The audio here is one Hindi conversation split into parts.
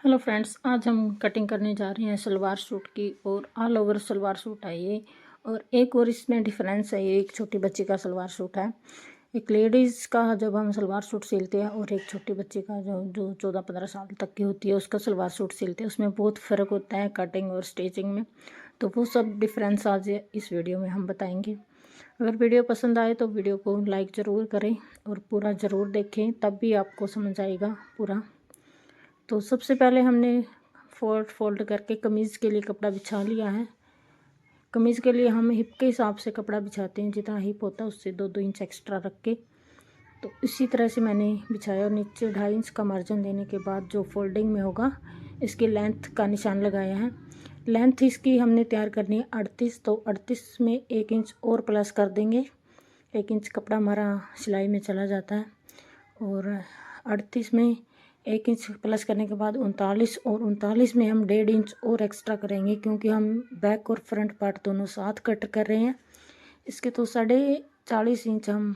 हेलो फ्रेंड्स, आज हम कटिंग करने जा रहे हैं सलवार सूट की। और ऑल ओवर सलवार सूट है ये। और एक और इसमें डिफरेंस है, ये एक छोटी बच्ची का सलवार सूट है। एक लेडीज़ का जब हम सलवार सूट सिलते हैं और एक छोटी बच्ची का जो जो 14-15 साल तक की होती है उसका सलवार सूट सिलते हैं, उसमें बहुत फ़र्क होता है कटिंग और स्टिचिंग में। तो वो सब डिफरेंस आज इस वीडियो में हम बताएंगे। अगर वीडियो पसंद आए तो वीडियो को लाइक ज़रूर करें और पूरा ज़रूर देखें, तब भी आपको समझ आएगा पूरा। तो सबसे पहले हमने फोल्ड करके कमीज़ के लिए कपड़ा बिछा लिया है। कमीज़ के लिए हम हिप के हिसाब से कपड़ा बिछाते हैं, जितना हिप होता है उससे 2-2 इंच एक्स्ट्रा रख के। तो इसी तरह से मैंने बिछाया और नीचे 2.5 इंच का मार्जिन देने के बाद जो फोल्डिंग में होगा इसकी लेंथ का निशान लगाया है। लेंथ इसकी हमने तैयार करनी है 38, तो 38 में 1 इंच और प्लस कर देंगे। 1 इंच कपड़ा हमारा सिलाई में चला जाता है और 38 में 1 इंच प्लस करने के बाद 39, और 39 में हम 1.5 इंच और एक्स्ट्रा करेंगे, क्योंकि हम बैक और फ्रंट पार्ट दोनों साथ कट कर रहे हैं। इसके तो 40.5 इंच हम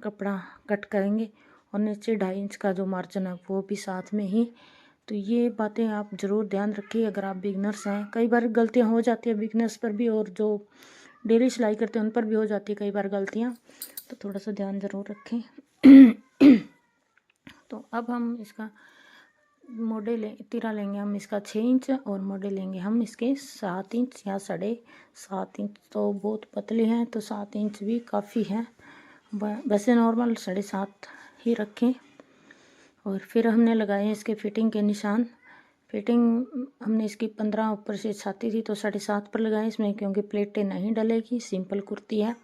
कपड़ा कट करेंगे और नीचे 2.5 इंच का जो मार्जिन है वो भी साथ में ही। तो ये बातें आप ज़रूर ध्यान रखिए अगर आप बिगनर्स हैं। कई बार गलतियां हो जाती है बिगनर्स पर भी, और जो डेली सिलाई करते हैं उन पर भी हो जाती है कई बार गलतियां, तो थोड़ा सा ध्यान ज़रूर रखें। तो अब हम इसका मोड़े तिरा लेंगे हम इसका 6 इंच, और मोड़े लेंगे हम इसके 7 इंच या 7.5 इंच। तो बहुत पतले हैं तो 7 इंच भी काफ़ी है, वैसे नॉर्मल 7.5 ही रखें। और फिर हमने लगाए इसके फिटिंग के निशान। फिटिंग हमने इसकी 15 ऊपर से छाती थी तो 7.5 पर लगाए इसमें, क्योंकि प्लेटें नहीं डलेगी, सिंपल कुर्ती है।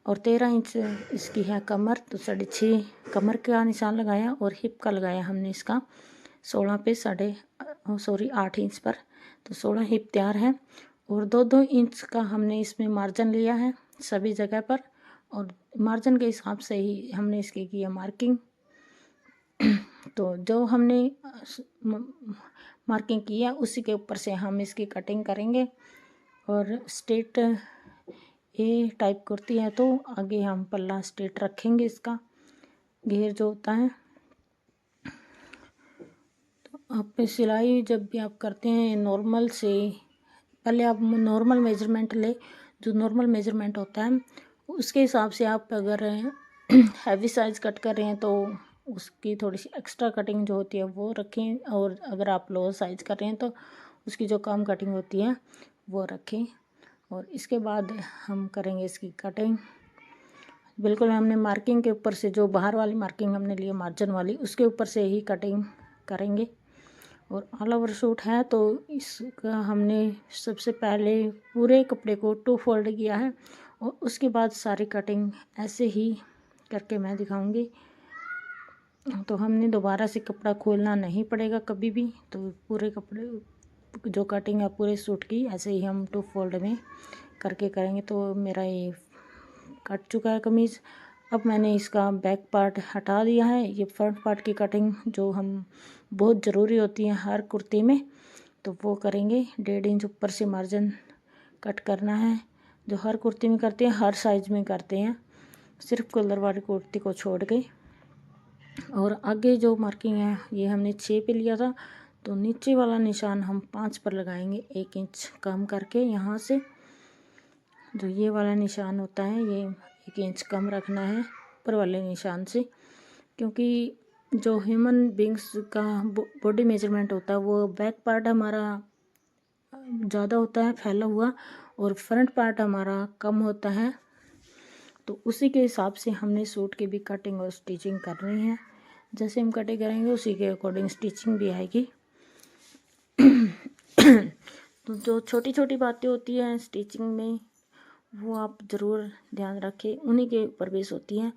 और 13 इंच इसकी है कमर, तो 6.5 कमर का निशान लगाया और हिप का लगाया हमने इसका 16 पे 8 इंच पर। तो 16 हिप तैयार है। और 2-2 इंच का हमने इसमें मार्जिन लिया है सभी जगह पर, और मार्जिन के हिसाब से ही हमने इसकी किया मार्किंग। तो जो हमने मार्किंग किया उसी के ऊपर से हम इसकी कटिंग करेंगे। और स्ट्रेट ए टाइप कुर्ती है तो आगे हम पल्ला स्ट्रेट रखेंगे, इसका घेर जो होता है। तो आप सिलाई जब भी आप करते हैं नॉर्मल से पहले आप नॉर्मल मेजरमेंट ले, जो नॉर्मल मेजरमेंट होता है उसके हिसाब से आप अगर हैवी साइज कट कर रहे हैं तो उसकी थोड़ी सी एक्स्ट्रा कटिंग जो होती है वो रखें, और अगर आप लो साइज कर रहे हैं तो उसकी जो कम कटिंग होती है वो रखें। और इसके बाद हम करेंगे इसकी कटिंग। बिल्कुल हमने मार्किंग के ऊपर से, जो बाहर वाली मार्किंग हमने ली मार्जिन वाली, उसके ऊपर से ही कटिंग करेंगे। और ऑल ओवर सूट है तो इसका हमने सबसे पहले पूरे कपड़े को 2 फोल्ड किया है, और उसके बाद सारी कटिंग ऐसे ही करके मैं दिखाऊंगी। तो हमने दोबारा से कपड़ा खोलना नहीं पड़ेगा कभी भी। तो पूरे कपड़े जो कटिंग है पूरे सूट की ऐसे ही हम 2 फोल्ड में करके करेंगे। तो मेरा ये कट चुका है कमीज़। अब मैंने इसका बैक पार्ट हटा दिया है। ये फ्रंट पार्ट की कटिंग जो हम बहुत ज़रूरी होती है हर कुर्ती में, तो वो करेंगे। 1.5 इंच ऊपर से मार्जिन कट करना है, जो हर कुर्ती में करते हैं, हर साइज में करते हैं, सिर्फ कलर वाली कुर्ती को छोड़ के। और आगे जो मार्किंग है ये हमने 6 पे लिया था, तो नीचे वाला निशान हम 5 पर लगाएंगे, 1 इंच कम करके। यहाँ से जो ये वाला निशान होता है ये 1 इंच कम रखना है ऊपर वाले निशान से, क्योंकि जो ह्यूमन बींग्स का बॉडी मेजरमेंट होता है वो बैक पार्ट हमारा ज़्यादा होता है फैला हुआ, और फ्रंट पार्ट हमारा कम होता है। तो उसी के हिसाब से हमने सूट की भी कटिंग और स्टिचिंग करनी है। जैसे हम कटिंग करेंगे उसी के अकॉर्डिंग स्टिचिंग भी आएगी। तो जो छोटी छोटी बातें होती हैं स्टिचिंग में वो आप ज़रूर ध्यान रखें, उन्हीं के ऊपर बेस होती है।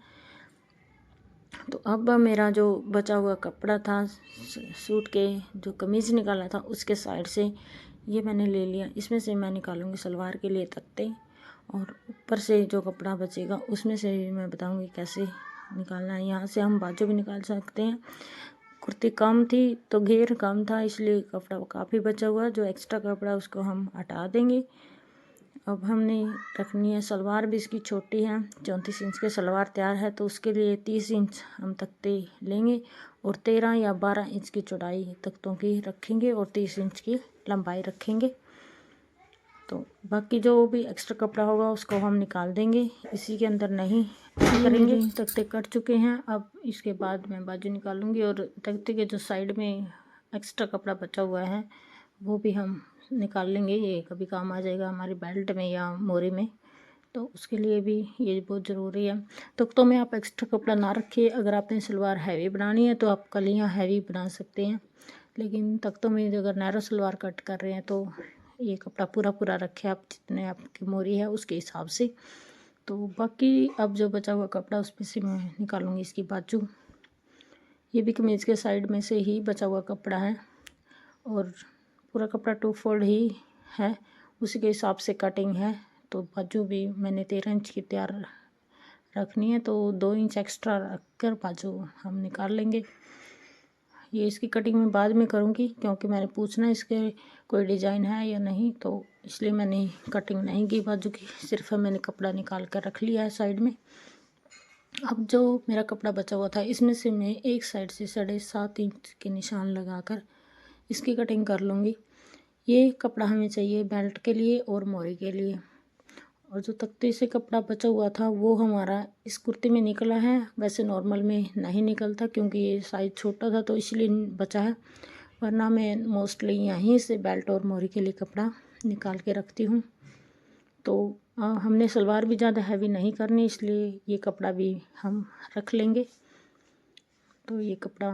तो अब मेरा जो बचा हुआ कपड़ा था सूट के, जो कमीज़ निकाला था उसके साइड से ये मैंने ले लिया। इसमें से मैं निकालूंगी सलवार के लिए तख्ते, और ऊपर से जो कपड़ा बचेगा उसमें से भी मैं बताऊंगी कैसे निकालना है। यहाँ से हम बाजू भी निकाल सकते हैं। कुर्ती कम थी तो घेर कम था, इसलिए कपड़ा काफ़ी बचा हुआ, जो एक्स्ट्रा कपड़ा उसको हम हटा देंगे। अब हमने रखनी है सलवार भी इसकी छोटी है, 34 इंच के सलवार तैयार है, तो उसके लिए 30 इंच हम तख्ते लेंगे और 13 या 12 इंच की चौड़ाई तख्तों की रखेंगे और 30 इंच की लंबाई रखेंगे। तो बाकी जो भी एक्स्ट्रा कपड़ा होगा उसको हम निकाल देंगे, इसी के अंदर नहीं करेंगे। तख्ते कट चुके हैं, अब इसके बाद मैं बाजू निकालूंगी और तख्ते के जो साइड में एक्स्ट्रा कपड़ा बचा हुआ है वो भी हम निकाल लेंगे। ये कभी काम आ जाएगा हमारी बेल्ट में या मोरी में, तो उसके लिए भी ये बहुत ज़रूरी है। तख्तों में आप एक्स्ट्रा कपड़ा ना रखिए। अगर आपने सलवार हैवी बनानी है तो आप कलियाँ हैवी बना सकते हैं, लेकिन तख्तों में अगर नैरो सलवार कट कर रहे हैं तो ये कपड़ा पूरा पूरा रखें आप, जितने आपकी मोरी है उसके हिसाब से। तो बाकी अब जो बचा हुआ कपड़ा उसमें से मैं निकालूंगी इसकी बाजू। ये भी कमीज़ के साइड में से ही बचा हुआ कपड़ा है और पूरा कपड़ा 2 फोल्ड ही है, उसी के हिसाब से कटिंग है। तो बाजू भी मैंने 13 इंच की तैयार रखनी है, तो 2 इंच एक्स्ट्रा रख कर बाजू हम निकाल लेंगे। ये इसकी कटिंग मैं बाद में करूँगी, क्योंकि मैंने पूछना इसके कोई डिज़ाइन है या नहीं, तो इसलिए मैंने कटिंग नहीं की बाजू की, सिर्फ मैंने कपड़ा निकाल कर रख लिया है साइड में। अब जो मेरा कपड़ा बचा हुआ था इसमें से मैं एक साइड से 7.5 इंच के निशान लगाकर इसकी कटिंग कर लूँगी। ये कपड़ा हमें चाहिए बेल्ट के लिए और मोरी के लिए। और जो तख्ते से कपड़ा बचा हुआ था वो हमारा इस कुर्ती में निकला है, वैसे नॉर्मल में नहीं निकलता क्योंकि ये साइज़ छोटा था तो इसलिए बचा है, वरना मैं मोस्टली यहीं से बेल्ट और मोरी के लिए कपड़ा निकाल के रखती हूँ। तो हमने सलवार भी ज़्यादा हैवी नहीं करनी, इसलिए ये कपड़ा भी हम रख लेंगे। तो ये कपड़ा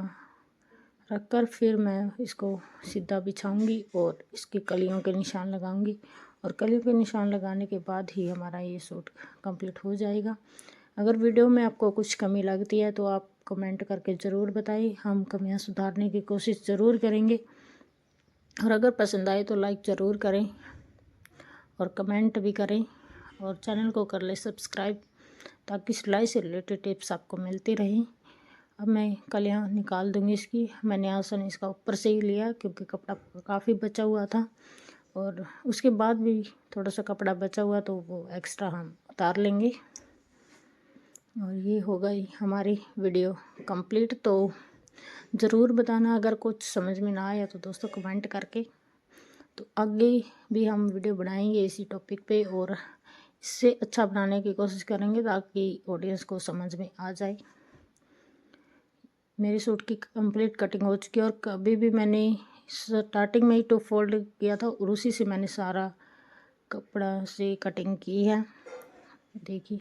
रख कर फिर मैं इसको सीधा बिछाऊंगी और इसकी कलियों के निशान लगाऊंगी, और कलियों के निशान लगाने के बाद ही हमारा ये सूट कंप्लीट हो जाएगा। अगर वीडियो में आपको कुछ कमी लगती है तो आप कमेंट करके ज़रूर बताइए, हम कमियां सुधारने की कोशिश ज़रूर करेंगे। और अगर पसंद आए तो लाइक ज़रूर करें और कमेंट भी करें, और चैनल को कर ले सब्सक्राइब, ताकि सिलाई से रिलेटेड टिप्स आपको मिलती रहें। अब मैं कलियाँ निकाल दूँगी इसकी। मैंने आसन इसका ऊपर से ही लिया क्योंकि कपड़ा काफ़ी बचा हुआ था, और उसके बाद भी थोड़ा सा कपड़ा बचा हुआ तो वो एक्स्ट्रा हम उतार लेंगे। और ये हो गई हमारी वीडियो कंप्लीट। तो ज़रूर बताना अगर कुछ समझ में ना आया तो दोस्तों कमेंट करके। तो आगे भी हम वीडियो बनाएंगे इसी टॉपिक पे, और इससे अच्छा बनाने की कोशिश करेंगे ताकि ऑडियंस को समझ में आ जाए। मेरे सूट की कंप्लीट कटिंग हो चुकी है, और कभी भी मैंने स्टार्टिंग में ही 2 फोल्ड किया था और उसी से मैंने सारा कपड़ा से कटिंग की है, देखिए।